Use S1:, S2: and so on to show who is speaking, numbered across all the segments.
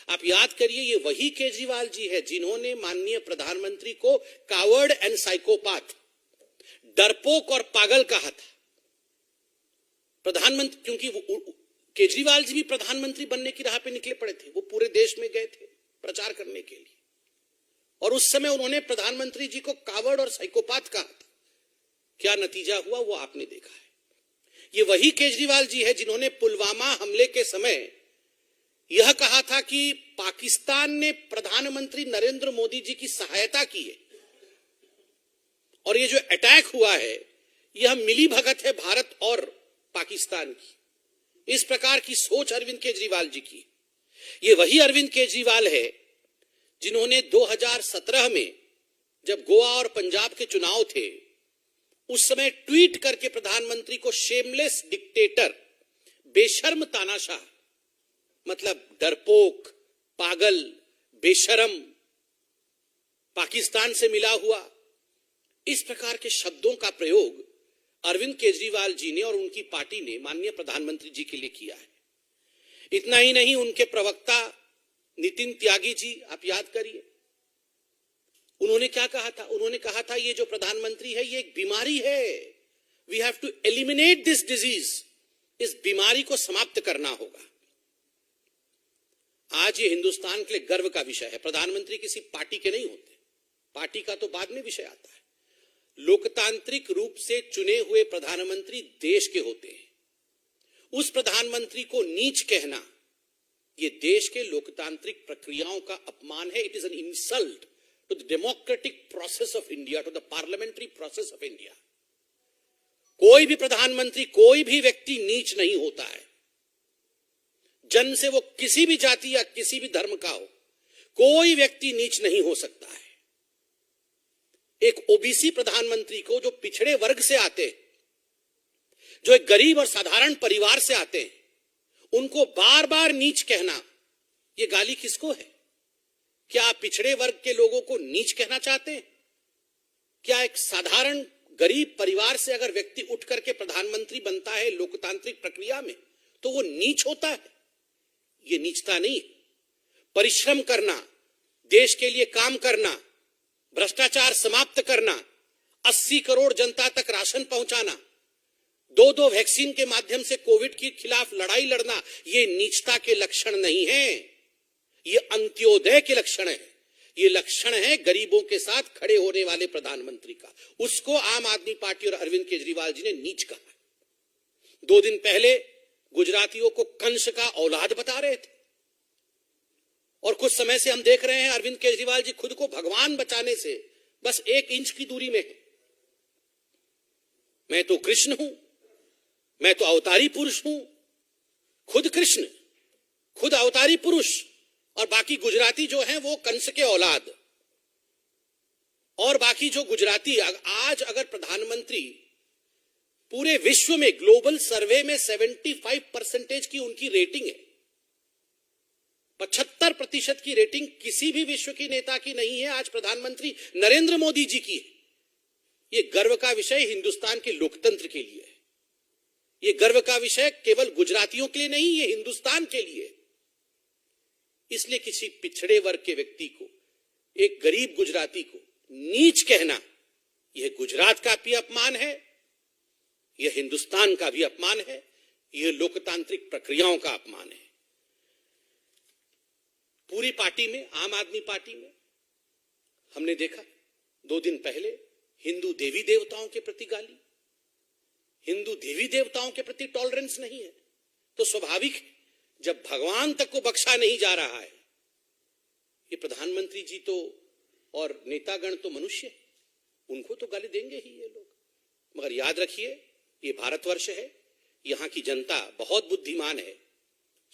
S1: आप याद करिए, ये वही केजरीवाल जी है जिन्होंने माननीय प्रधानमंत्री को कावर्ड एंड साइकोपाथ, डरपोक और पागल कहा था। प्रधानमंत्री, क्योंकि केजरीवाल जी भी प्रधानमंत्री बनने की राह पे निकले पड़े थे, वो पूरे देश में गए थे प्रचार करने के लिए, और उस समय उन्होंने प्रधानमंत्री जी को कावर्ड और साइकोपाथ कहा था। क्या नतीजा हुआ वो आपने देखा है। ये वही केजरीवाल जी है जिन्होंने पुलवामा हमले के समय यह कहा था कि पाकिस्तान ने प्रधानमंत्री नरेंद्र मोदी जी की सहायता की है, और ये जो अटैक हुआ है यह मिली भगत है भारत और पाकिस्तान की। इस प्रकार की सोच अरविंद केजरीवाल जी की। ये वही अरविंद केजरीवाल है जिन्होंने 2017 में जब गोवा और पंजाब के चुनाव थे, उस समय ट्वीट करके प्रधानमंत्री को शेमलेस डिक्टेटर, बेशर्म तानाशाह, मतलब डरपोक, पागल, बेशर्म, पाकिस्तान से मिला हुआ, इस प्रकार के शब्दों का प्रयोग अरविंद केजरीवाल जी ने और उनकी पार्टी ने माननीय प्रधानमंत्री जी के लिए किया है। इतना ही नहीं, उनके प्रवक्ता नितिन त्यागी जी, आप याद करिए, उन्होंने क्या कहा था? उन्होंने कहा था ये जो प्रधानमंत्री है ये एक बीमारी है, we have to eliminate this disease, इस बीमारी को समाप्त करना होगा। आज ये हिंदुस्तान के लिए गर्व का विषय है। प्रधानमंत्री किसी पार्टी के नहीं होते, पार्टी का तो बाद में विषय आता है। लोकतांत्रिक रूप से चुने हुए प्रधानमंत्री देश के होते हैं। उस प्रधानमंत्री को नीच कहना ये देश के लोकतांत्रिक प्रक्रियाओं का अपमान है। It is an insult to the democratic process of India, to the parliamentary process of India. कोई भी प्रधानमंत्री, कोई भी व्यक्ति नीच नहीं होता है। जन्म से वो किसी भी जाति या किसी भी धर्म का हो, कोई व्यक्ति नीच नहीं हो सकता है। एक ओबीसी प्रधानमंत्री को, जो पिछड़े वर्ग से आते हैं, जो एक गरीब और साधारण परिवार से आते हैं, उनको बार बार नीच कहना, ये गाली किसको है? क्या आप पिछड़े वर्ग के लोगों को नीच कहना चाहते हैं? क्या एक साधारण गरीब परिवार से अगर व्यक्ति उठ करके प्रधानमंत्री बनता है लोकतांत्रिक प्रक्रिया में, तो वो नीच होता है? ये नीचता नहीं। परिश्रम करना, देश के लिए काम करना, भ्रष्टाचार समाप्त करना, 80 करोड़ जनता तक राशन पहुंचाना, 2 वैक्सीन के माध्यम से कोविड के खिलाफ लड़ाई लड़ना, ये नीचता के लक्षण नहीं है, ये अंत्योदय के लक्षण है। ये लक्षण है गरीबों के साथ खड़े होने वाले प्रधानमंत्री का। उसको आम आदमी पार्टी और अरविंद केजरीवाल जी ने नीच कहा। 2 दिन पहले गुजरातियों को कंस का औलाद बता रहे थे, और कुछ समय से हम देख रहे हैं अरविंद केजरीवाल जी खुद को भगवान बचाने से बस 1 इंच की दूरी में है। मैं तो कृष्ण हूं, मैं तो अवतारी पुरुष हूं। खुद कृष्ण, खुद अवतारी पुरुष, और बाकी गुजराती जो हैं वो कंस के औलाद। और बाकी जो गुजराती, आज अगर प्रधानमंत्री, पूरे विश्व में ग्लोबल सर्वे में 75% की उनकी रेटिंग है, 75% की रेटिंग किसी भी विश्व की नेता की नहीं है, आज प्रधानमंत्री नरेंद्र मोदी जी की है। ये गर्व का विषय हिंदुस्तान के लोकतंत्र के लिए है। ये गर्व का विषय केवल गुजरातियों के लिए नहीं, ये हिंदुस्तान के लिए। इसलिए किसी पिछड़े वर्ग के व्यक्ति को, एक गरीब गुजराती को नीच कहना, यह गुजरात का भी अपमान है, यह हिंदुस्तान का भी अपमान है, यह लोकतांत्रिक प्रक्रियाओं का अपमान है। पूरी पार्टी में, आम आदमी पार्टी में हमने देखा 2 दिन पहले हिंदू देवी देवताओं के प्रति गाली, हिंदू देवी देवताओं के प्रति टॉलरेंस नहीं है। तो स्वाभाविक है, जब भगवान तक को बख्शा नहीं जा रहा है, ये प्रधानमंत्री जी तो और नेतागण तो मनुष्य है, उनको तो गाली देंगे ही ये लोग। मगर याद रखिए, ये भारतवर्ष है, यहां की जनता बहुत बुद्धिमान है।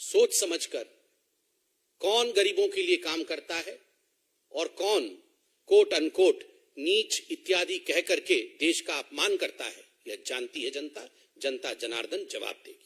S1: सोच समझकर कौन गरीबों के लिए काम करता है और कौन कोट अनकोट नीच इत्यादि कह करके देश का अपमान करता है, यह जानती है जनता। जनता जनार्दन जवाब देगी।